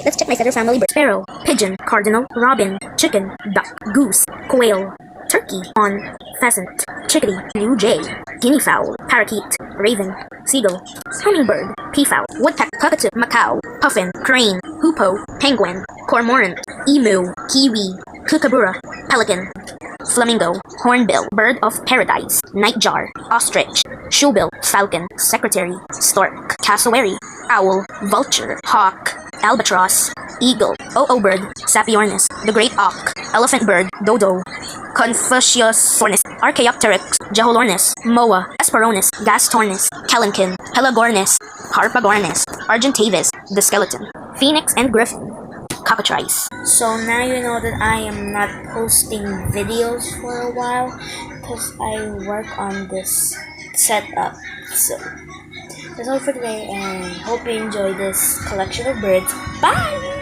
let's check my feather family bird. Sparrow, pigeon, cardinal, robin, chicken, duck, goose, quail, turkey, fawn, pheasant, chickadee, blue jay, guinea fowl, parakeet, raven, seagull, hummingbird, peafowl, woodpecker, cockatoo, macaw, puffin, crane, hoopoe, penguin, cormorant, emu, kiwi, kookaburra, pelican, flamingo, hornbill, bird of paradise, nightjar, ostrich, shoebill, falcon, secretary, stork, cassowary, owl, vulture, hawk, albatross, eagle, bird, sapiornis, the great auk, elephant bird, dodo, Confuciusornis, Archaeopteryx, Jeholornis, Moa, Esperonis, Gastornis, Kelenkin, Pelagornis, Harpagornis, Argentavis, the skeleton, phoenix and griffin, cockatrice. So now you know that I am not posting videos for a while because I work on this setup. So that's all for today, and hope you enjoy this collection of birds. Bye!